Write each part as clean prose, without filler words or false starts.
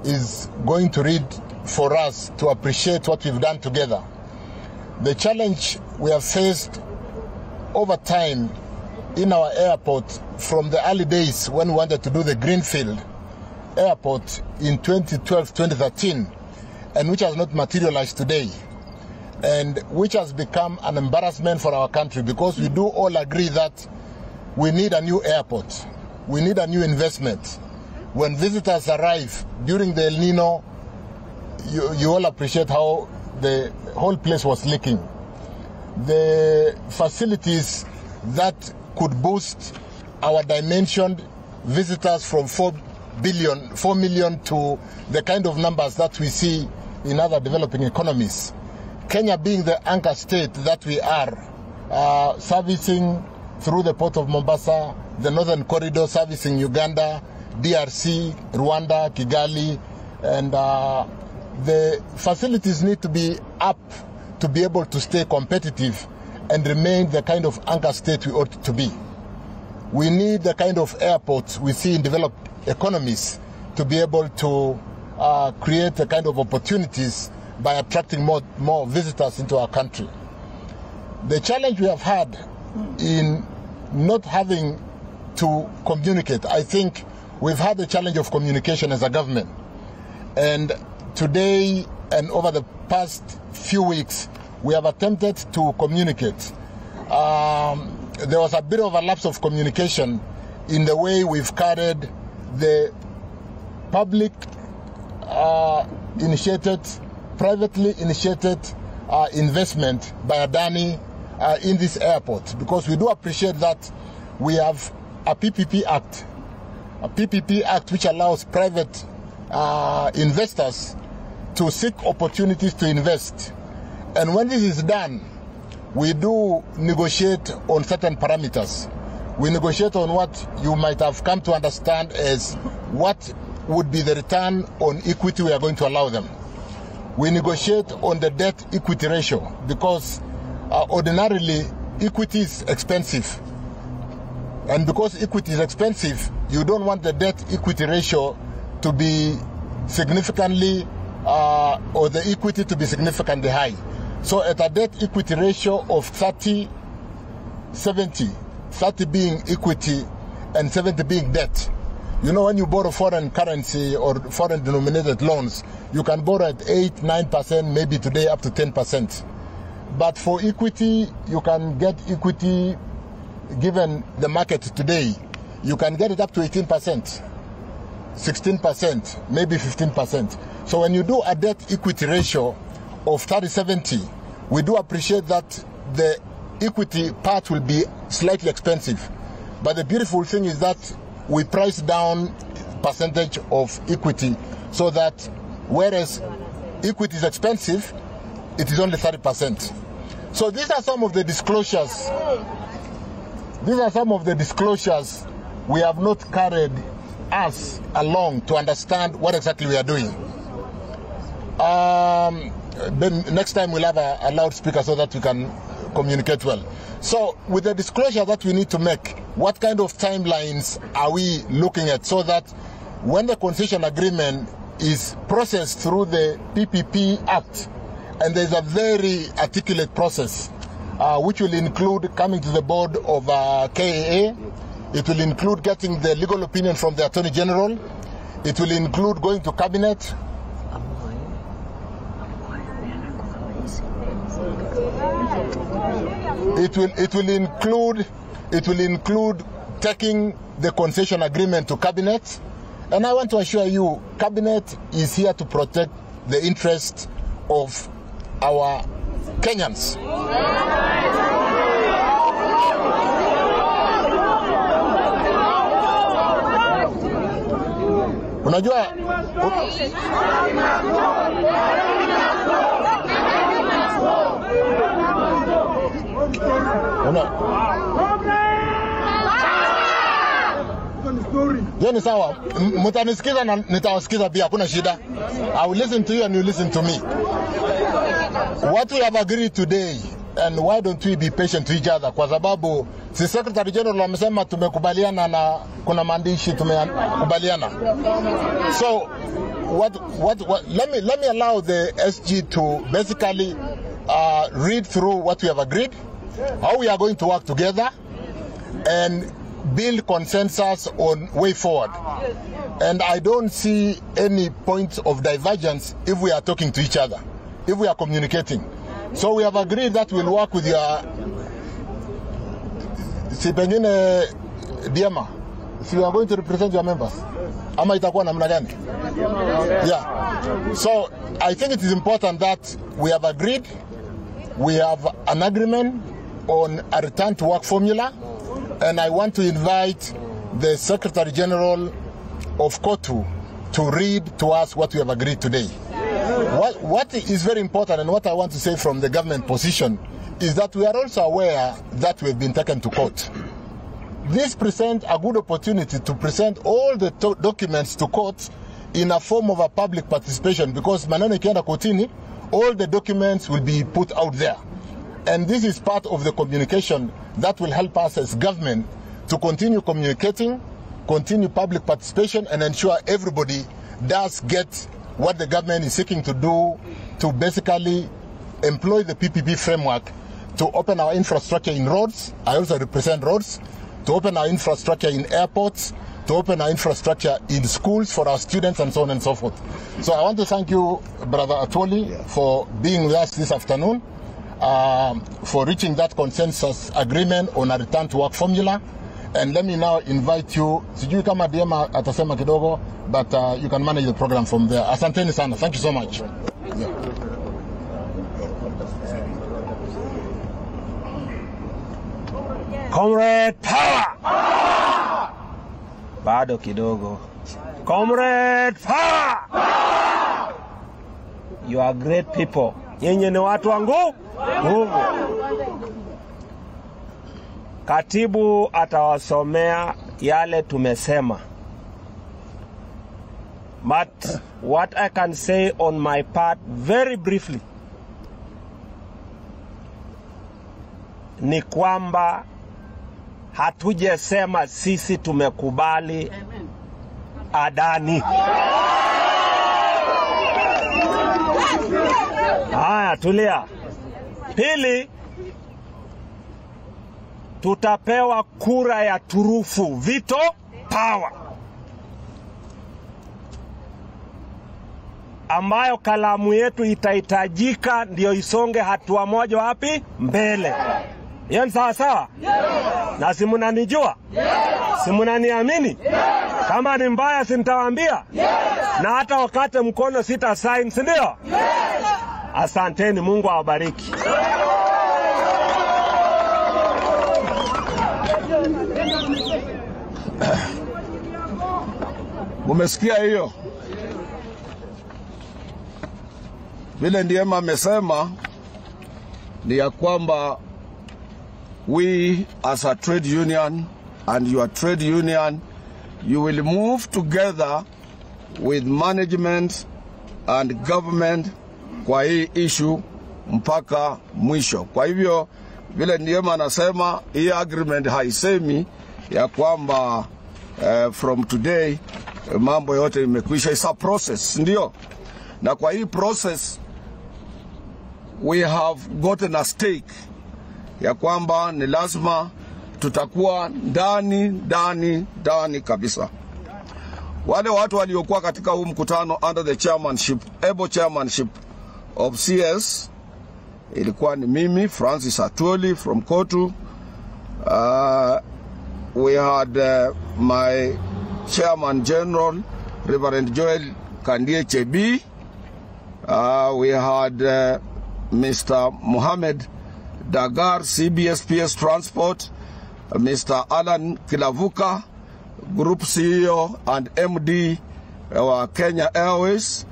is going to read for us to appreciate what we've done together. The challenge we have faced over time in our airport from the early days when we wanted to do the Greenfield airport in 2012-2013, and which has not materialized today, and which has become an embarrassment for our country, because we do all agree that we need a new airport, we need a new investment. When visitors arrive during the El Nino, you all appreciate how the whole place was leaking. The facilities that could boost our dimensioned visitors from 4 million to the kind of numbers that we see in other developing economies. Kenya being the anchor state that we are, servicing through the port of Mombasa, the northern corridor servicing Uganda, DRC, Rwanda, Kigali, and the facilities need to be up to be able to stay competitive and remain the kind of anchor state we ought to be. We need the kind of airports we see in developed economies to be able to create the kind of opportunities by attracting more visitors into our country. The challenge we have had in not having to communicate, I think we've had the challenge of communication as a government. And today and over the past few weeks, we have attempted to communicate. There was a bit of a lapse of communication in the way we've carried the public initiated, privately initiated investment by Adani in this airport, because we do appreciate that we have a PPP Act which allows private investors to seek opportunities to invest. And when this is done, we do negotiate on certain parameters. We negotiate on what you might have come to understand as what would be the return on equity we are going to allow them. We negotiate on the debt equity ratio, because ordinarily equity is expensive. And because equity is expensive, you don't want the debt equity ratio to be significantly, or the equity to be significantly high. So at a debt equity ratio of 30-70, 30 being equity and 70 being debt. You know, when you borrow foreign currency or foreign denominated loans, you can borrow at 8-9%, maybe today up to 10%. But for equity, you can get equity, given the market today, you can get it up to 18%, 16%, maybe 15%. So when you do a debt equity ratio of 30-70, we do appreciate that the equity part will be slightly expensive. But the beautiful thing is that we price down percentage of equity, so that whereas equity is expensive, it is only 30%. So these are some of the disclosures. These are some of the disclosures we have not carried us along to understand what exactly we are doing. Then next time we'll have a loudspeaker so that we can communicate well. So with the disclosure that we need to make, what kind of timelines are we looking at, so that when the concession agreement is processed through the PPP Act, and there's a very articulate process, which will include coming to the board of KAA, it will include getting the legal opinion from the Attorney General, it will include going to Cabinet, it will include taking the concession agreement to Cabinet. And I want to assure you, Cabinet is here to protect the interest of our Kenyans. Unajua Jeni sawa, mtanisikiza na nitawasikiza pia, hakuna shida. I will listen to you and you listen to me. What we have agreed today, and why don't we be patient to each other? Kwa sababu si Secretary General amesema tumekubaliana na kuna maandishi tumekubaliana. So let me allow the SG to basically read through what we have agreed, how we are going to work together, and build consensus on way forward. And I don't see any point of divergence if we are talking to each other, if we are communicating. So we have agreed that we'll work with your Diema. So you are going to represent your members. Ama itakuwa namna gani? Yeah. So I think it is important that we have agreed, we have an agreement on a return to work formula, and I want to invite the Secretary General of COTU to read to us what we have agreed today. What is very important, and what I want to say from the government position, is that we are also aware that we have been taken to court. This presents a good opportunity to present all the documents to court in a form of a public participation, because maneno ikienda kotini, all the documents will be put out there. And this is part of the communication that will help us as government to continue communicating, continue public participation, and ensure everybody does get what the government is seeking to do, to basically employ the PPP framework to open our infrastructure in roads. I also represent roads. To open our infrastructure in airports, to open our infrastructure in schools for our students, and so on and so forth. So I want to thank you, Brother Atwoli, for being with us this afternoon, for reaching that consensus agreement on a return to work formula. And let me now invite you, sijui kama Diema atasema kidogo, but you can manage the program from there. Asanteni sana. Thank you so much. Yeah. Comrade power! Bado kidogo. Comrade power! You are great people. Nyinyi ni watu wa nguvu. Katibu atawasomea yale tumesema. But what I can say on my part very briefly ni kwamba hatujesema sisi tumekubali Adani. Haya, tulia. Pili, tutapewa kura ya turufu, veto power, ambayo kalamu yetu itahitajika ndio isonge hatua moja wapi mbele. Yan sawa sawa? Yes. Na si mnanijua? Yes. Si mnaniamini? Yes. Kama ni mbaya si nitawaambia? Yes. Na hata wakati mkono sita sign, si ndio? Yes. Asanteni, Mungu awabariki. Umesikia hiyo? Vile Ndiema amesema ni ya kwamba we as a trade union and your trade union, you will move together with management and government kwa hii issue mpaka mwisho. Kwa hivyo vile Ndiema anasema hii agreement haisemi ya kwamba from today mambo yote imekwisha. It's a process, ndio. Na kwa hii process we have gotten a stake ya kwamba ni lazima tutakuwa ndani kabisa. Wale watu waliokuwa katika huu mkutano under the chairmanship, able chairmanship of CS, ilikuwa ni mimi, Francis Atwoli from COTU. We had my chairman general, Reverend Joel Kandie Chebi. We had Mr. Mohammed Dagar, CBSPS Transport, Mr. Alan Kilavuka, Group CEO and MD of Kenya Airways.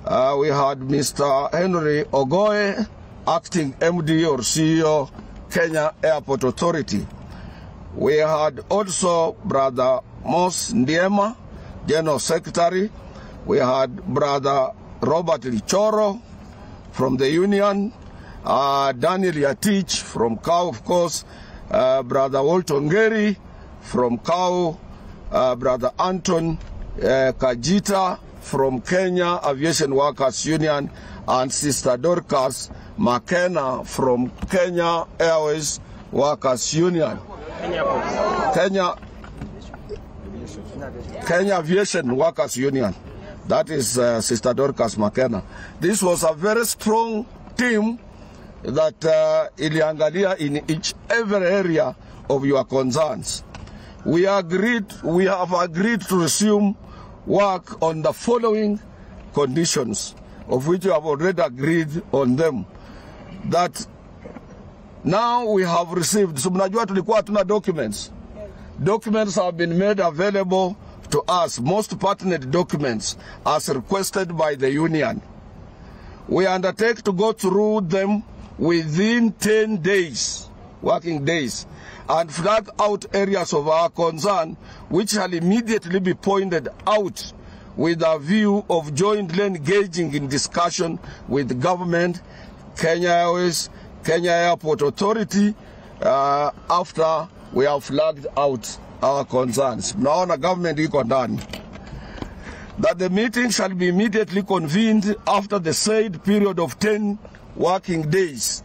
We had Mr. Henry Ogoe, Acting MD or CEO, Kenya Airport Authority. We had also Brother Mos Ndiema, General Secretary. We had Brother Robert Lichoro from the union, Daniel Yatich from COW, of course, Brother Walton Ngeri from COW, Brother Anton Kajita from Kenya Aviation Workers Union and Sister Dorcas McKenna from Kenya Airways Workers Union. Kenya Aviation Workers Union. That is Sister Dorcas McKenna. This was a very strong team that iliangalia in every area of your concerns. We have agreed to resume work on the following conditions, of which we have already agreed on them. That now we have received, so mnajua tulikuwa hatuna documents. Documents have been made available to us, most pertinent documents, as requested by the union. We undertake to go through them within 10 days, working days, and flag out areas of our concern, which shall immediately be pointed out with a view of jointly engaging in discussion with the government, Kenya Airways, Kenya Airport Authority, after we have flagged out our concerns. Mnaona government iko ndani. That the meeting shall be immediately convened after the said period of 10 working days.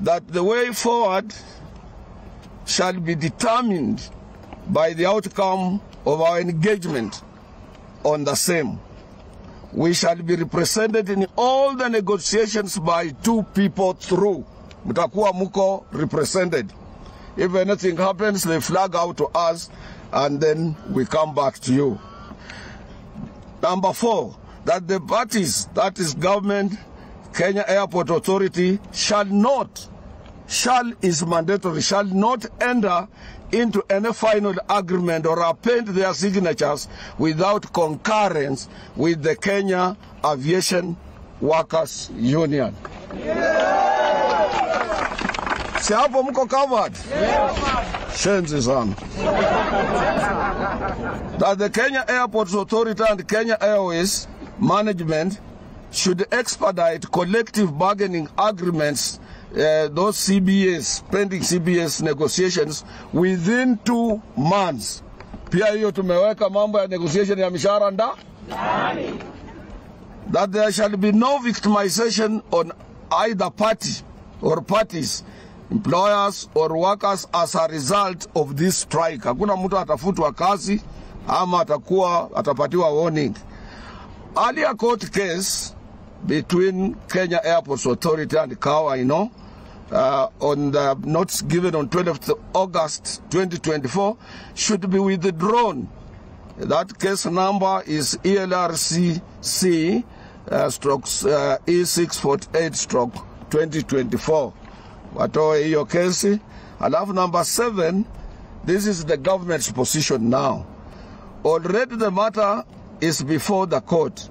That the way forward shall be determined by the outcome of our engagement on the same. We shall be represented in all the negotiations by 2 people through. Mtakuwa muko represented. If anything happens, they flag out to us and then we come back to you. Number 4, that the parties, that is government, Kenya Airport Authority, shall is mandatory, shall not enter into any final agreement or append their signatures without concurrence with the Kenya Aviation Workers Union. Si hapo mko covered? Shenzi sana. That the Kenya Airports Authority and Kenya Airways management should expedite collective bargaining agreements, those CBAs, pending CBAs negotiations within 2 months. Pia hiyo tumeweka mambo ya negotiation ya mishahara ndani. That there shall be no victimization on either party or parties, employers or workers as a result of this strike. Hakuna mtu atafutwa kazi ama atapatiwa warning. Earlier court case between Kenya Airports Authority and KAWA, on the notes given on 12th August 2024 should be withdrawn. That case number is ELRCC E648/2024. Watoe hiyo kesi. Alafu number 7, this is the government's position now. Already the matter is before the court,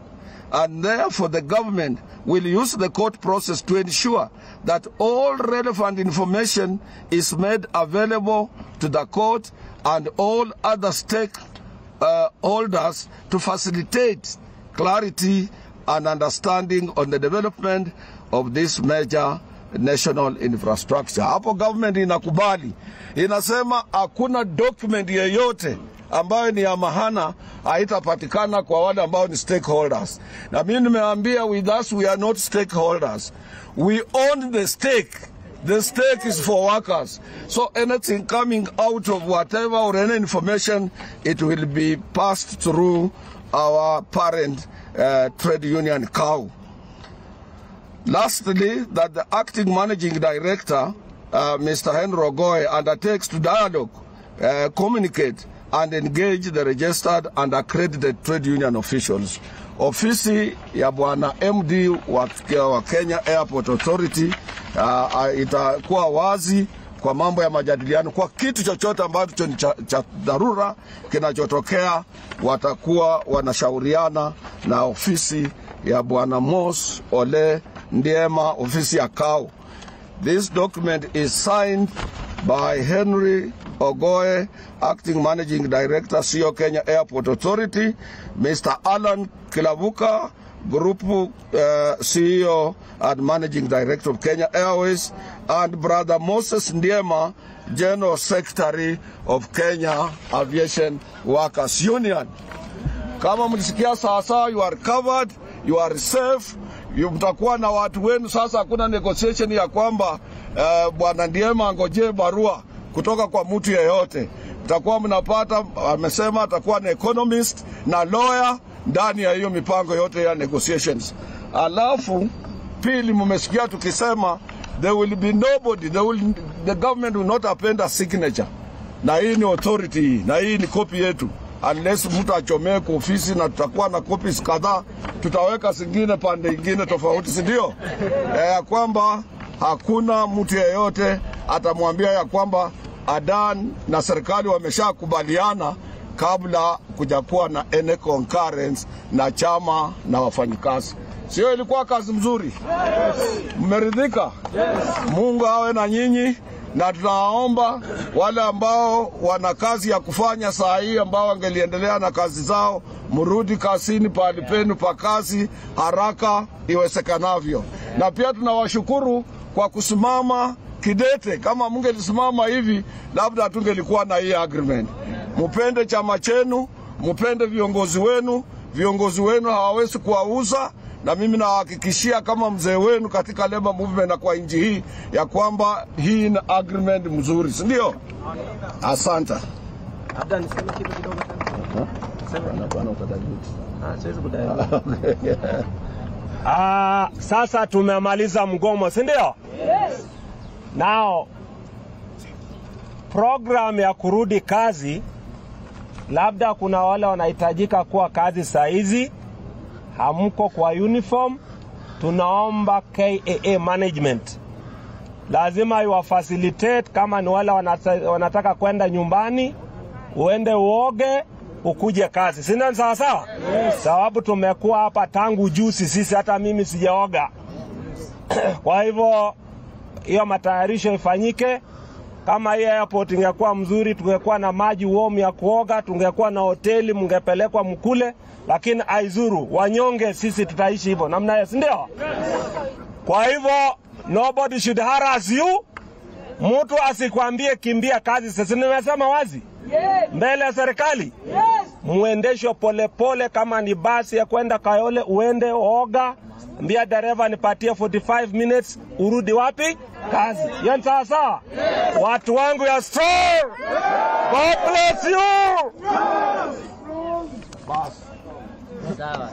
and therefore the government will use the court process to ensure that all relevant information is made available to the court and all other stakeholders to facilitate clarity and understanding on the development of this major national infrastructure. Hapo government inakubali. Inasema hakuna document yeyote ambayo ni ya mahana haitapatikana kwa wale ambao ni stakeholders. Na mimi nimeambia, with us we are not stakeholders. We own the stake. The stake is for workers. So anything coming out of whatever or any information, it will be passed through our parent trade union KAWA. Lastly, that the acting managing director, Mr. Henry Ogoe, undertakes to dialogue, communicate, and engage the registered and accredited trade union officials. Ofisi ya bwana MD wa Kenya Airport Authority itakuwa wazi kwa mambo ya majadiliano. Kwa kitu chochote ambacho ni cha dharura kinachotokea, watakuwa wanashauriana na ofisi ya bwana Mos Ole Ndiema, ofisi ya KAWA. This document is signed by Henry Ogoe, Acting Managing Director, CEO Kenya Airport Authority, Mr. Alan Kilavuka, Group CEO and Managing Director of Kenya Airways, and Brother Moses Ndiema, General Secretary of Kenya Aviation Workers Union. Kama mlisikia sasa, you are covered, you are safe, mtakuwa na watu wenu. Sasa hakuna negotiation ya kwamba bwana Ndiema angojee barua kutoka kwa mtu yeyote. Mtakuwa mnapata, amesema atakuwa na economist na lawyer ndani ya hiyo mipango yote ya negotiations. Alafu pili, mmesikia tukisema there will be nobody, the government will not append a signature. Na hii ni authority, na hii ni copy yetu. Unless mtu achomee kwa ofisi, na tutakuwa na copies kadhaa, tutaweka zingine pande nyingine tofauti, si ndio? Ya kwamba hakuna mtu yeyote atamwambia ya kwamba Adan na serikali wameshakubaliana kabla kujakuwa na any concurrence na chama na wafanyikazi. Sio ilikuwa kazi mzuri? Mmeridhika? Mungu awe na nyinyi, na tunaomba wale ambao wana kazi ya kufanya saa hii, ambao wangeliendelea na kazi zao, mrudi kazini pahali penu pa kazi haraka iwezekanavyo. Na pia tunawashukuru kwa kusimama kidete. Kama mngelisimama hivi, labda tungelikuwa na hii agreement. Mpende chama chenu, mpende viongozi wenu. Viongozi wenu hawawezi kuwauza, na mimi nahakikishia kama mzee wenu katika labor movement na kwa nchi hii ya kwamba hii ni agreement mzuri, si ndio? Asante. Labda niseme kitu kidogo sana. Sasa tumemaliza mgomo, si ndio? Yes. Now program ya kurudi kazi, labda kuna wale wanahitajika kuwa kazi saa hizi, hamko kwa uniform. Tunaomba KAA management lazima iwafacilitate. Kama ni wale wanataka kwenda nyumbani, uende uoge ukuje kazi, si ndio? Sawa sawa? Yes. Sababu tumekuwa hapa tangu juzi sisi, hata mimi sijaoga. Kwa hivyo hiyo matayarisho ifanyike. Kama hii airport ingekuwa mzuri, tungekuwa na maji warm ya kuoga, tungekuwa na hoteli, mngepelekwa mkule, lakini aizuru wanyonge, sisi tutaishi hivyo namna hiyo, si ndio? Kwa hivyo nobody should harass you. Mtu asikwambie kimbia kazi. Sasa nimesema wazi mbele ya serikali, muendesho pole pole. Kama ni basi ya kwenda Kayole, uende oga, mbia dereva nipatie 45 minutes, urudi wapi? Kazi. Hiyo ni sawa sawa? Watu wangu ya strong. God bless you. Bas. Sawa.